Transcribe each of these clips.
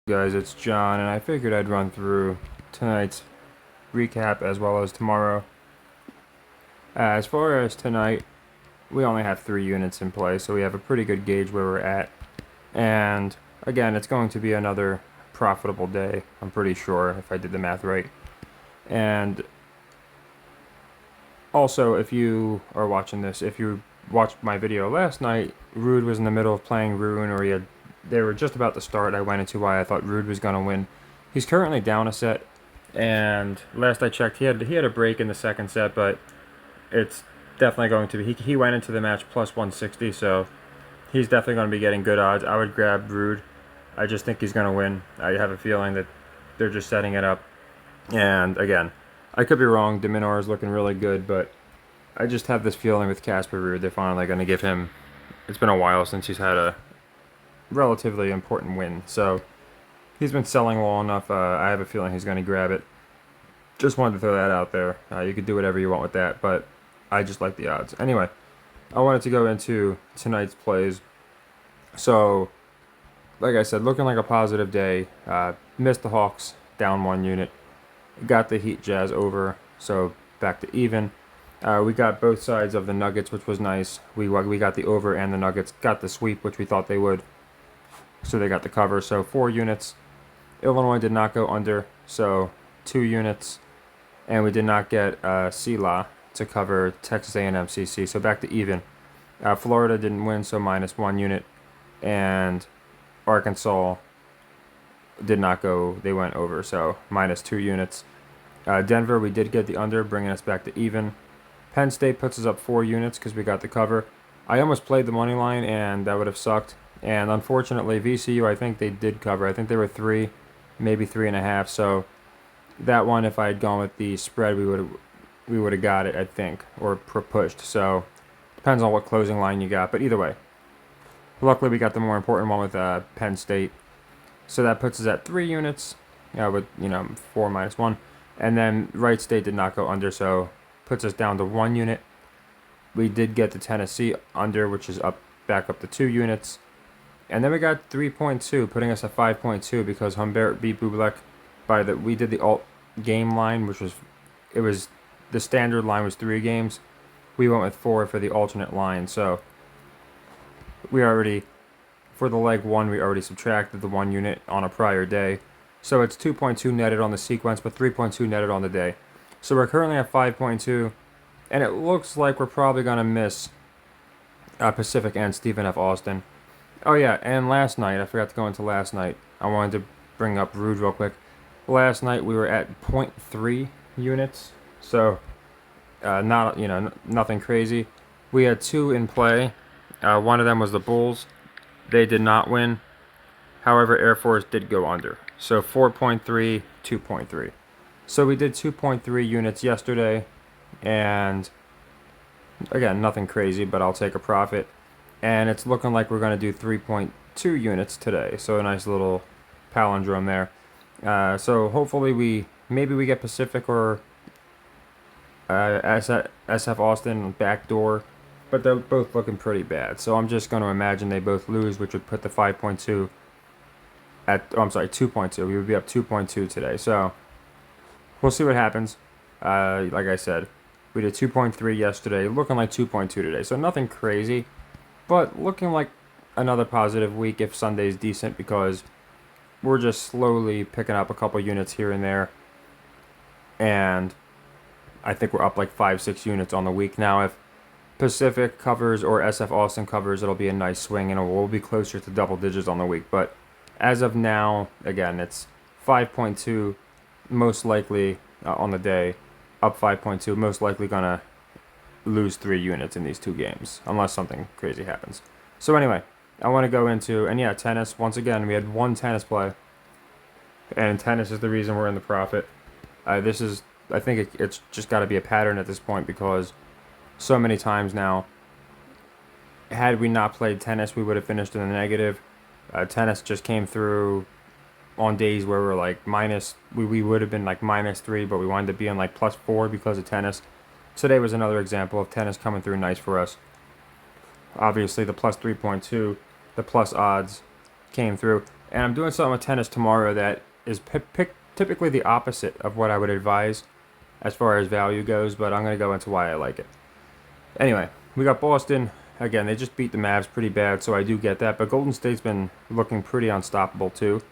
Guys, it's John, and I figured I'd run through tonight's recap as well as tomorrow. As far as tonight, we only have 3 units in play, so we have a pretty good gauge where we're at. And again, it's going to be another profitable day, I'm pretty sure, if I did the math right. And also, if you are watching this, if you watched my video last night, Rude was in the middle of playing Rune, or they were just about to start. I went into why I thought Rude was going to win. He's currently down a set, and last I checked, he had a break in the second set, but it's definitely going to be. He went into the match plus 160, so he's definitely going to be getting good odds. I would grab Rude. I just think he's going to win. I have a feeling that they're just setting it up. And again, I could be wrong. Diminar is looking really good, but I just have this feeling with Casper Ruud, they're finally going to give him. It's been a while since he's had a relatively important win, so he's been selling well enough. I have a feeling he's going to grab it. Just wanted to throw that out there. You could do whatever you want with that, but I just like the odds. Anyway, I wanted to go into tonight's plays. So, like I said, looking like a positive day. Missed the Hawks, down 1 unit. Got the Heat Jazz over, so back to even. We got both sides of the Nuggets, which was nice. We got the over and the Nuggets. Got the sweep, which we thought they would. So they got the cover. So 4 units. Illinois did not go under, so 2 units. And we did not get CLA to cover Texas A&M CC, so back to even. Florida didn't win, so minus 1 unit. And Arkansas did not go. They went over, so minus 2 units. Denver, we did get the under, bringing us back to even. Penn State puts us up 4 units because we got the cover. I almost played the money line, and that would have sucked. And unfortunately, VCU, I think they did cover. I think they were 3, maybe 3.5. So that one, if I had gone with the spread, we would have got it, I think, or pushed. So depends on what closing line you got. But either way, luckily we got the more important one with Penn State. So that puts us at 3 units, with 4 minus 1. And then Wright State did not go under, so puts us down to 1 unit. We did get the Tennessee under, which is back up to 2 units. And then we got 3.2, putting us at 5.2 because Humbert beat Bublik we did the alt game line, which was the standard line was 3 games. We went with 4 for the alternate line, so for the leg 1, we already subtracted the 1 unit on a prior day. So it's 2.2 netted on the sequence, but 3.2 netted on the day. So we're currently at 5.2, and it looks like we're probably going to miss Pacific and Stephen F. Austin. Oh yeah, and last night, I forgot to go into last night. I wanted to bring up Rude real quick. Last night we were at 0.3 units, so nothing crazy. We had 2 in play. One of them was the Bulls. They did not win. However, Air Force did go under. So 4.3, 2.3. So we did 2.3 units yesterday, and again, nothing crazy, but I'll take a profit. And it's looking like we're going to do 3.2 units today. So a nice little palindrome there. So hopefully maybe we get Pacific or SF Austin backdoor, but they're both looking pretty bad. So I'm just going to imagine they both lose, which would put the 5.2 at, 2.2. We would be up 2.2 today. So we'll see what happens. Like I said, we did 2.3 yesterday, looking like 2.2 today. So nothing crazy, but looking like another positive week if Sunday's decent, because we're just slowly picking up a couple units here and there. And I think we're up like 5-6 units on the week now. If Pacific covers or SF Austin covers, it'll be a nice swing, and we'll be closer to double digits on the week. But as of now, again, it's 5.2, most likely on the day, up 5.2, most likely gonna lose 3 units in these 2 games, unless something crazy happens. So anyway, I want to go into, and yeah, tennis. Once again, we had 1 tennis play, and tennis is the reason we're in the profit. I think it's just got to be a pattern at this point, because so many times now, had we not played tennis, we would have finished in the negative. Tennis just came through on days where we're like we would have been like -3, but we wanted to be in like +4 because of tennis. Today was another example of tennis coming through nice for us. Obviously, the plus 3.2, the plus odds came through. And I'm doing something with tennis tomorrow that is typically the opposite of what I would advise as far as value goes, but I'm going to go into why I like it. Anyway, we got Boston. Again, they just beat the Mavs pretty bad, so I do get that. But Golden State's been looking pretty unstoppable, too.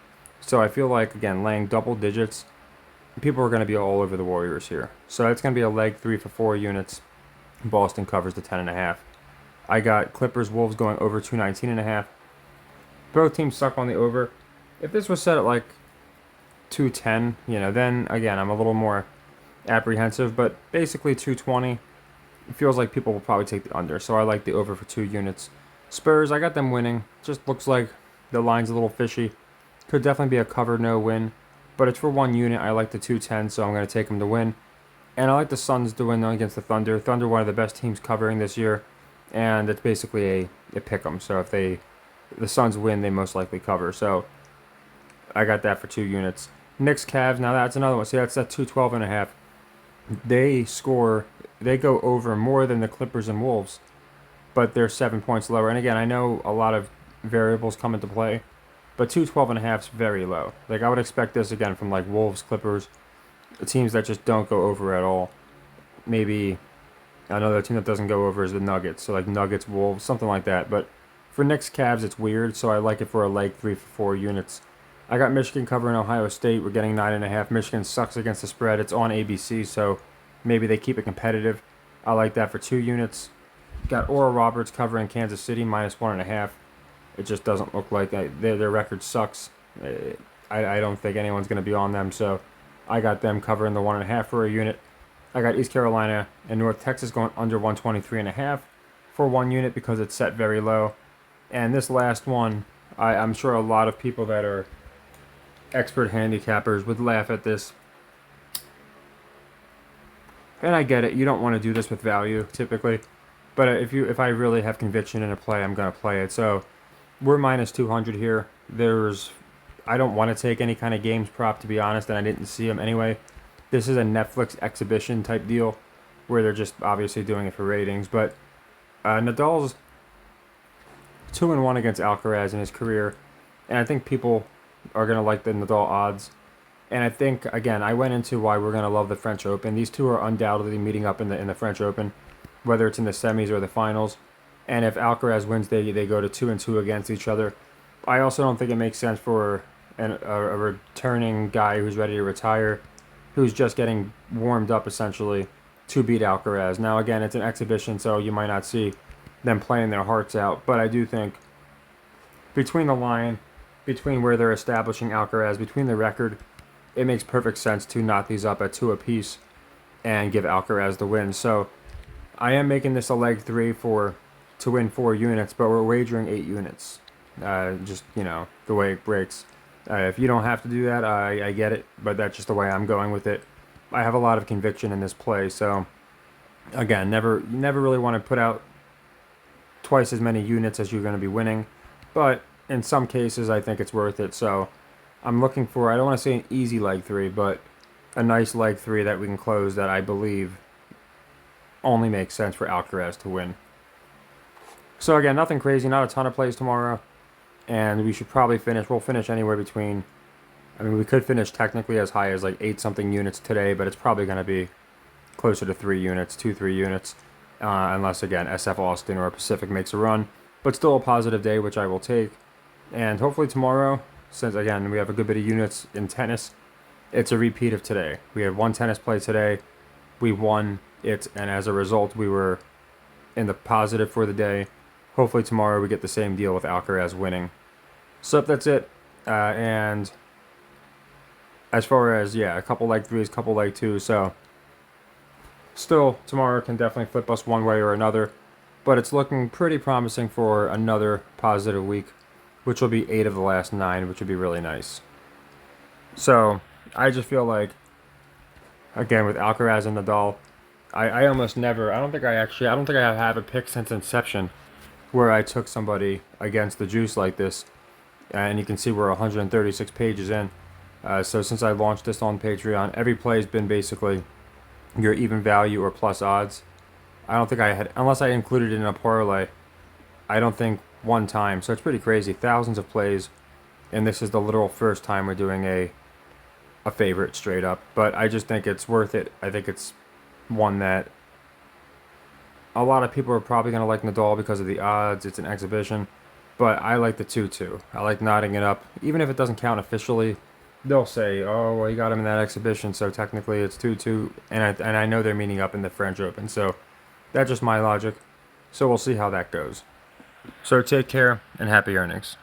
So I feel like, again, laying double digits, people are going to be all over the Warriors here. So it's going to be a leg 3 for 4 units. Boston covers the 10.5. I got Clippers Wolves going over 219.5. Both teams suck on the over. If this was set at like 210, then again, I'm a little more apprehensive. But basically 220, it feels like people will probably take the under. So I like the over for 2 units. Spurs, I got them winning. Just looks like the line's a little fishy. Could definitely be a cover no win. But it's for 1 unit. I like the 210, so I'm going to take them to win. And I like the Suns to win against the Thunder. Thunder, one of the best teams covering this year. And it's basically a pick 'em. So if the Suns win, they most likely cover. So I got that for 2 units. Knicks Cavs, now that's another one. See, that's at 212.5. They go over more than the Clippers and Wolves, but they're 7 points lower. And again, I know a lot of variables come into play, but 212.5 is very low. Like, I would expect this again from like Wolves, Clippers, teams that just don't go over at all. Maybe another team that doesn't go over is the Nuggets. So like Nuggets, Wolves, something like that. But for Knicks Cavs, it's weird, so I like it for a leg 3 for 4 units. I got Michigan covering Ohio State. We're getting 9.5. Michigan sucks against the spread. It's on ABC, so maybe they keep it competitive. I like that for 2 units. Got Oral Roberts covering Kansas City -1.5. It just doesn't look like their record sucks. I don't think anyone's going to be on them, so I got them covering the 1.5 for a unit. I got East Carolina and North Texas going under 123.5 for 1 unit because it's set very low. And this last one, I'm sure a lot of people that are expert handicappers would laugh at this. And I get it. You don't want to do this with value typically, but if I really have conviction in a play, I'm gonna play it. So we're -200 here. I don't want to take any kind of games prop, to be honest, and I didn't see them anyway. This is a Netflix exhibition type deal where they're just obviously doing it for ratings. But Nadal's 2-1 against Alcaraz in his career, and I think people are gonna like the Nadal odds. And I think, again, I went into why we're gonna love the French Open. These two are undoubtedly meeting up in the French Open, whether it's in the semis or the finals. And if Alcaraz wins, they go to 2-2 against each other. I also don't think it makes sense for a returning guy who's ready to retire, who's just getting warmed up essentially, to beat Alcaraz. Now again, it's an exhibition, so you might not see them playing their hearts out. But I do think between the line, between where they're establishing Alcaraz, between the record, it makes perfect sense to knot these up at 2 apiece and give Alcaraz the win. So I am making this a leg 3 to win 4 units, but we're wagering 8 units. Just, the way it breaks. If you don't have to do that, I get it, but that's just the way I'm going with it. I have a lot of conviction in this play, so again, you never really want to put out twice as many units as you're going to be winning, but in some cases, I think it's worth it. So I'm looking for, I don't want to say an easy leg 3, but a nice leg 3 that we can close that I believe only makes sense for Alcaraz to win. So again, nothing crazy, not a ton of plays tomorrow. And we should probably we'll finish anywhere between, we could finish technically as high as like 8-something units today, but it's probably going to be closer to 3 units, 2-3 units. Unless, again, SF Austin or Pacific makes a run. But still a positive day, which I will take. And hopefully tomorrow, since, again, we have a good bit of units in tennis, it's a repeat of today. We had 1 tennis play today. We won it, and as a result, we were in the positive for the day. Hopefully tomorrow we get the same deal with Alcaraz winning. So that's it. And as far as, a couple leg 3s, couple leg 2s. So still, tomorrow can definitely flip us one way or another. But it's looking pretty promising for another positive week, which will be 8 of the last 9, which would be really nice. So I just feel like, again, with Alcaraz and Nadal, I almost never, I don't think I have a pick since inception where I took somebody against the juice like this. And you can see we're 136 pages in. So since I launched this on Patreon, every play has been basically your even value or plus odds. I don't think I had, unless I included it in a parlay, I don't think one time. So it's pretty crazy. Thousands of plays and this is the literal first time we're doing a favorite straight up. But I just think it's worth it. I think it's one that a lot of people are probably going to like Nadal because of the odds. It's an exhibition. But I like the 2-2. I like knotting it up. Even if it doesn't count officially, they'll say, oh, well, you got him in that exhibition, so technically it's 2-2. And I know they're meeting up in the French Open. So that's just my logic. So we'll see how that goes. So take care and happy earnings.